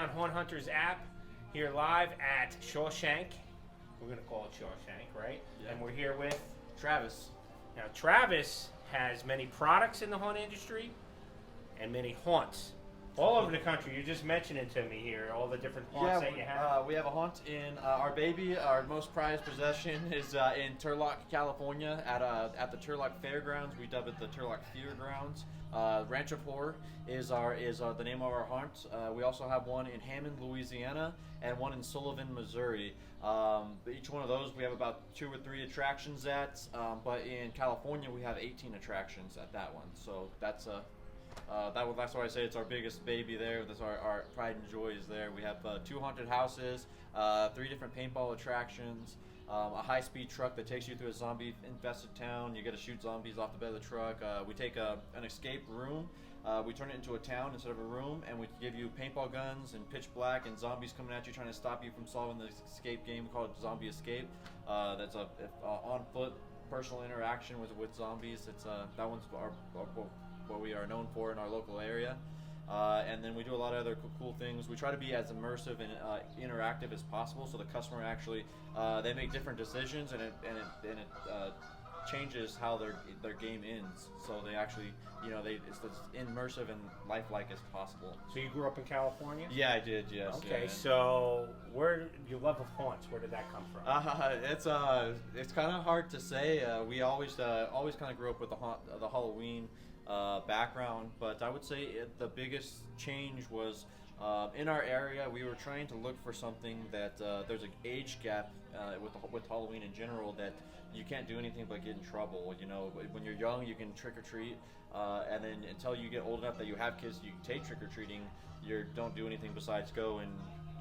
Fearground Horn Hunters app here live at Shawshank. We're going to call it Shawshank, right? Yeah. And we're here with Travis. Now, Travis has many products in the haunt industry and many haunts all over the country. You're just mentioning to me here all the different haunts that you have. We have a haunt in our baby. Our most prized possession is in Turlock, California, at the Turlock Feargrounds. We dub it the Turlock Feargrounds. Rancho Horror is the name of our haunt. We also have one in Hammond, Louisiana, and one in Sullivan, Missouri. Each one of those we have about 2 or 3 attractions at, but in California we have 18 attractions at that one. So that's why I say it's our biggest baby there. That's our pride and joy is there. We have 2 haunted houses, 3 different paintball attractions, a high-speed truck that takes you through a zombie-infested town. You get to shoot zombies off the bed of the truck. We take an escape room. We turn it into a town instead of a room, and we give you paintball guns and pitch black and zombies coming at you trying to stop you from solving the escape game. We call it Zombie Escape. That's a on-foot personal interaction with zombies. It's that one's what we are known for in our local area. And then we do a lot of other cool things. We try to be as immersive and interactive as possible, so the customer actually they make different decisions, and it changes how their game ends. So they actually, it's as immersive and lifelike as possible. So you grew up in California? Yeah, I did. Yes. Okay, yeah. So where your love of haunts? Where did that come from? It's kind of hard to say. We always kind of grew up with the Halloween background, but I would say the biggest change was in our area. We were trying to look for something that there's an age gap with Halloween in general, that you can't do anything but get in trouble. When you're young, you can trick or treat, and then until you get old enough that you have kids, you can take trick or treating. You don't do anything besides go and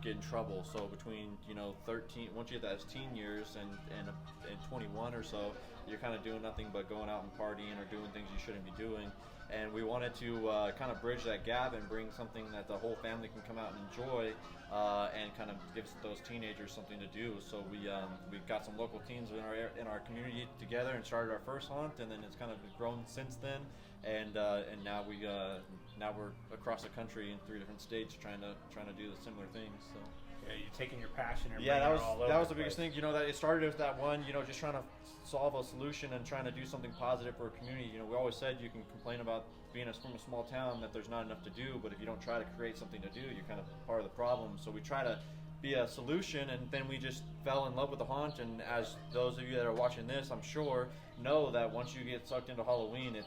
get in trouble. So between 13, once you hit those teen years and 21 or so, you're kind of doing nothing but going out and partying or doing things you shouldn't be doing. And we wanted to kind of bridge that gap and bring something that the whole family can come out and enjoy, and kind of gives those teenagers something to do. So we got some local teens in our community together and started our first haunt, and then it's kind of grown since then. And now we're across the country in 3 different states trying to do the similar things. So. Yeah, you're taking your passion and that was all over the biggest thing. That it started with that one. Just trying to solve a solution and trying to do something positive for a community. We always said you can complain about being from a small town that there's not enough to do, but if you don't try to create something to do, you're kind of part of the problem. So we try to be a solution, and then we just fell in love with the haunt. And as those of you that are watching this, I'm sure, know that once you get sucked into Halloween,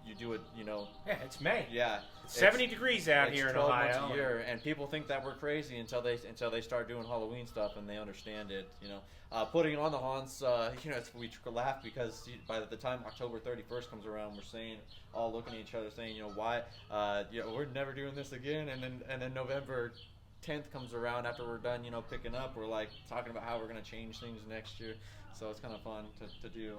you do it. Yeah, it's May. Yeah, it's 70 degrees out here in 12 Ohio. months a year, and people think that we're crazy until they start doing Halloween stuff and they understand it. Putting on the haunts, we laugh because by the time October 31st comes around, we're all looking at each other saying, why, we're never doing this again, and then November 10th comes around after we're done, picking up, we're like talking about how we're going to change things next year. So it's kind of fun to do.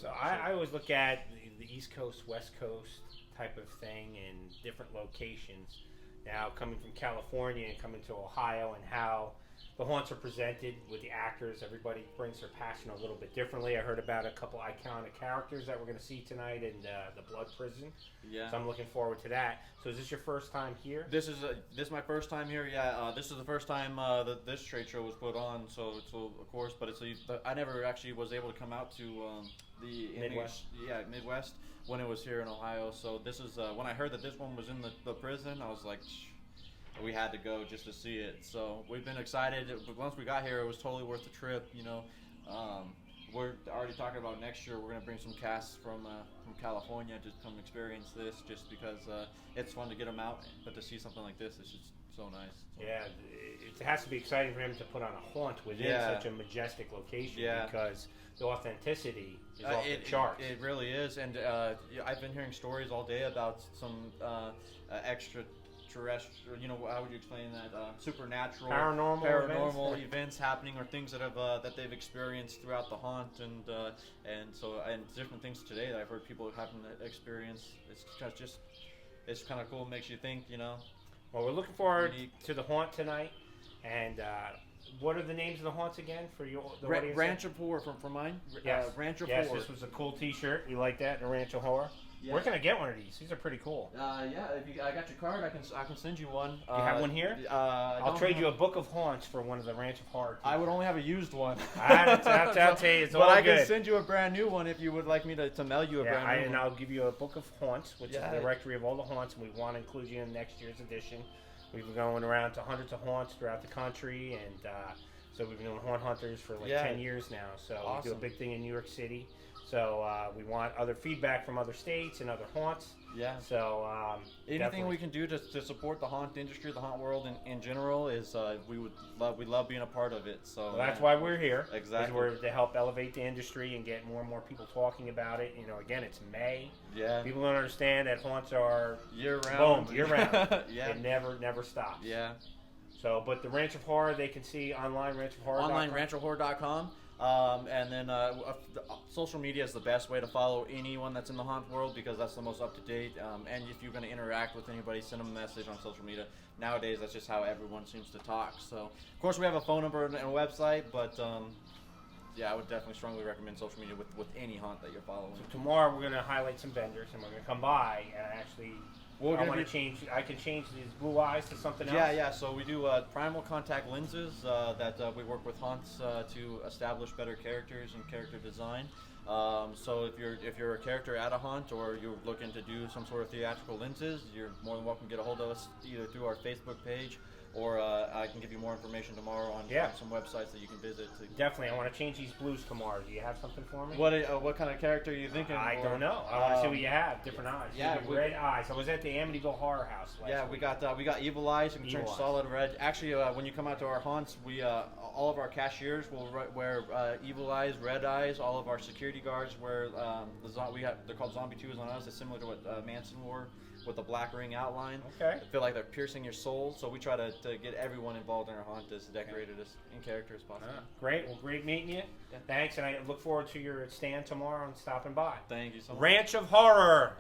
So I always look at the East Coast, West Coast type of thing in different locations. Now coming from California and coming to Ohio, and how the haunts are presented with the actors. Everybody brings their passion a little bit differently. I heard about a couple iconic characters that we're going to see tonight in the Blood Prison. Yeah. So I'm looking forward to that. So is this your first time here? This is my first time here. Yeah. This is the first time that this trade show was put on. So of course, but I never actually was able to come out to the Midwest. Midwest when it was here in Ohio. So this is when I heard that this one was in the prison, I was like, we had to go just to see it. So we've been excited. Once we got here, it was totally worth the trip. We're already talking about next year. We're going to bring some casts from California to come experience this, just because it's fun to get them out. But to see something like this is just so nice. Yeah, it has to be exciting for him to put on a haunt within such a majestic location, because the authenticity is off the charts. It really is, and I've been hearing stories all day about some extraterrestrial, how would you explain that? Supernatural, paranormal events happening, or things that they've experienced throughout the haunt, and different things today that I've heard people having to experience. It's kind of cool. It makes you think, Well, we're looking forward to the haunt tonight, and what are the names of the haunts again for the audience? Rancho Horror from mine. Yes. Rancho Yes, Horror. this was a cool T-shirt. We like that. The Rancho Horror. Yeah. Where can I get one of these? These are pretty cool. Yeah, if I got your card, I can send you one. You have one here? I'll trade you a book of haunts for one of the Ranch of Horror. I would only have a used one. I'll tell you, it's all but I good. can send you a brand new one if you would like me to mail you a brand new one. And I'll give you a book of haunts, which is a directory of all the haunts, and we want to include you in next year's edition. We've been going around to hundreds of haunts throughout the country, and so we've been doing haunt hunters for like 10 years now. So awesome. We do a big thing in New York City. So we want other feedback from other states and other haunts. Yeah. So anything we can do to support the haunt industry, the haunt world in general, is we love being a part of it. So that's why we're here. Exactly. We're to help elevate the industry and get more and more people talking about it. You know, again, it's May. Yeah. People don't understand that haunts are year round. Boom, year round. Yeah. It never stops. Yeah. So, but the Ranch of Horror, they can see online, ranchofhorror.com. Online, ranchofhorror.com. And then social media is the best way to follow anyone that's in the haunt world, because that's the most up to date. And if you're going to interact with anybody, send them a message on social media. Nowadays, that's just how everyone seems to talk. So, of course, we have a phone number and a website, but yeah, I would definitely strongly recommend social media with any haunt that you're following. So tomorrow we're going to highlight some vendors, and we're going to come by and actually. I can change these blue eyes to something else. Yeah. So we do primal contact lenses that we work with haunts to establish better characters and character design. So if you're a character at a haunt, or you're looking to do some sort of theatrical lenses, you're more than welcome to get a hold of us either through our Facebook page, or I can give you more information tomorrow on some websites that you can visit. Definitely, I want to change these blues tomorrow. Do you have something for me? What kind of character are you thinking? I don't know. I want to see what you have. Different eyes. Yeah, red eyes. I was at the Amityville Horror House last week. we got evil eyes and turn solid red. Actually, when you come out to our haunts, we all of our cashiers will wear evil eyes, red eyes. All of our security guards wear they're called zombie 2s on us. It's similar to what Manson wore, with a black ring outline. Okay. I feel like they're piercing your soul, so we try to get everyone involved in our haunt as decorated as in character as possible. Great. Well, great meeting you. Yeah. Thanks, and I look forward to your stand tomorrow and stopping by. Thank you so much. Ranch of Horror.